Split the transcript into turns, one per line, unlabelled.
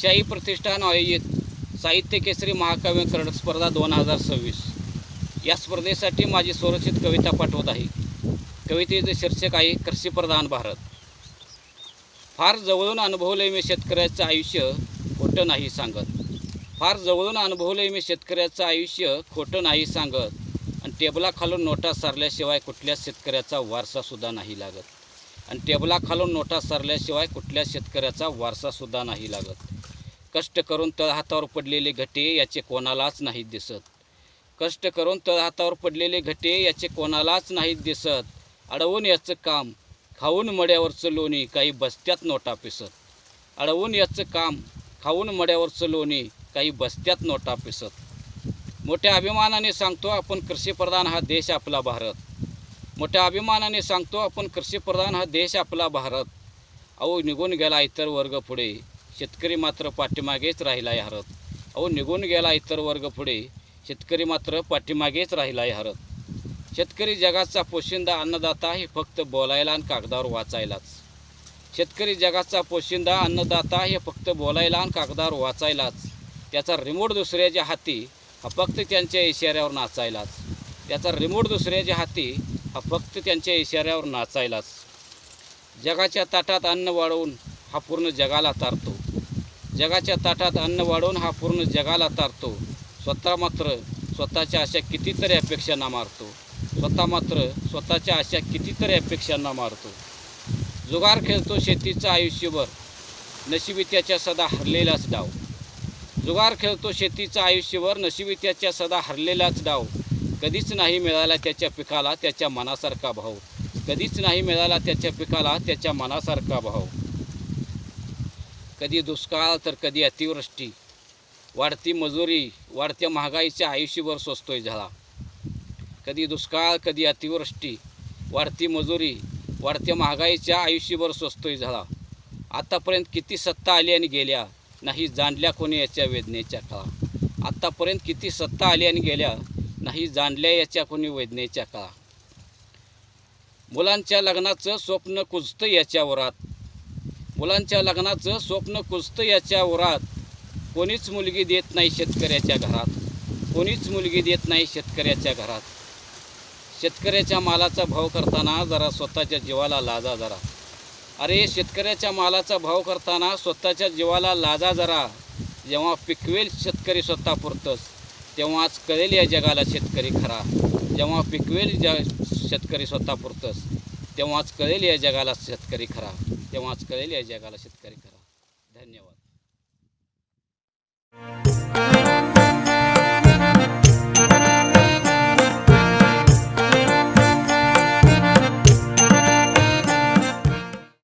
शाही प्रतिष्ठान आयोजित साहित्य केसरी महाकाव्य कर्णक स्पर्धा 2026 या स्पर्धेसाठी माझी स्वरचित कविता पाठवत आहे. कवितेचे शीर्षक आहे कृषीप्रधान भारत. फार जवळून अनुभवले मी शेतकऱ्याचं आयुष्य, खोटं नाही सांगत. फार जवळून अनुभवले मी शेतकऱ्याचं आयुष्य, खोटं नाही सांगत. आणि टेबलाखालून नोटा सारल्याशिवाय कुठल्याच शेतकऱ्याचा वारसासुद्धा नाही लागत. आणि टेबलाखालून नोटा सारल्याशिवाय कुठल्या शेतकऱ्याचा वारसासुद्धा नाही लागत. कष्ट करून तळहातावर पडलेले घटे याचे कोणालाच नाहीत दिसत. कष्ट करून तळहातावर पडलेले घटे याचे कोणालाच नाहीत दिसत. अडवून याचं काम, खाऊन मड्यावरचं लोणी, काही बस्त्यात नोटा पिसत. अडवून याचं काम, खाऊन मड्यावरचं लोणी, काही बस्त्यात नोटा पिसत. मोठ्या अभिमानाने सांगतो आपण कृषीप्रधान हा देश आपला भारत. मोठ्या अभिमानाने सांगतो आपण कृषीप्रधान हा देश आपला भारत. अहो निघून गेला इतर वर्ग पुढे, शेतकरी मात्र पाठीमागेच राहिलाय हरत. अहो निघून गेला इतर वर्ग पुढे, शेतकरी मात्र पाठीमागेच राहिलाय हरत. शेतकरी जगाचा पोशिंदा अन्नदाता हे फक्त बोलायला आणि कागदावर वाचायलाच. शेतकरी जगाचा पोशिंदा अन्नदाता हे फक्त बोलायला आणि कागदावर वाचायलाच. त्याचा रिमोट दुसऱ्याच्या हाती हा फक्त त्यांच्या इशाऱ्यावर नाचायलाच. त्याचा रिमोट दुसऱ्याच्या हाती हा फक्त त्यांच्या इशाऱ्यावर नाचायलाच. जगाच्या ताटात अन्न वाढवून हा पूर्ण जगाला तारतो. जगाच्या ताटात अन्न वाढवून हा पूर्ण जगाला तारतो. स्वतः मात्र स्वतःच्या अशा कितीतरी अपेक्षांना मारतो. स्वतः मात्र स्वतःच्या अशा कितीतरी अपेक्षांना मारतो. जुगार खेळतो शेतीचं आयुष्यभर, नशिबी त्याच्या सदा हरलेलाच डाव. जुगार खेळतो शेतीचं आयुष्यभर, नशिबी त्याच्या सदा हरलेलाच डाव. कधीच नाही मिळाला त्याच्या पिकाला त्याच्या मनासारखा भाव. कधीच नाही मिळाला त्याच्या पिकाला त्याच्या मनासारखा भाव. कधी दुष्काळ तर कधी अतिवृष्टी, वाढती मजुरी, वाढत्या महागाईच्या आयुष्यभर सोसतोय झाला. कधी दुष्काळ कधी अतिवृष्टी, वाढती मजुरी, वाढत्या महागाईच्या आयुष्यभर सोसतोय झाला. आतापर्यंत किती सत्ता आली आणि गेल्या, नाही जाणल्या कोणी याच्या वेदनेच्या काळा. आतापर्यंत किती सत्ता आली आणि गेल्या, नाही जाणल्या याच्या कोणी वेदनेच्या काळा. मुलांच्या लग्नाचं स्वप्न कुजतं याच्या वरात. मुलांच्या लग्नाचं स्वप्न कुजतं याच्या वरात. कोणीच मुलगी देत नाही शेतकऱ्याच्या घरात. कोणीच मुलगी देत नाही शेतकऱ्याच्या घरात. शेतकऱ्याच्या मालाचा भाव करताना जरा स्वतःच्या जीवाला लाजा जरा. अरे शेतकऱ्याच्या मालाचा भाव करताना स्वतःच्या जीवाला लाजा जरा. जेव्हा पिकवेल शेतकरी स्वतःपुरतंच, तेव्हाच कळेल या जगाला शेतकरी खरा. जेव्हा पिकवेल शेतकरी स्वतःपुरतंच, तेव्हाच कळेल या जगाला शेतकरी खरा. तेव्हाच कळेल या जगाला शेतकरी.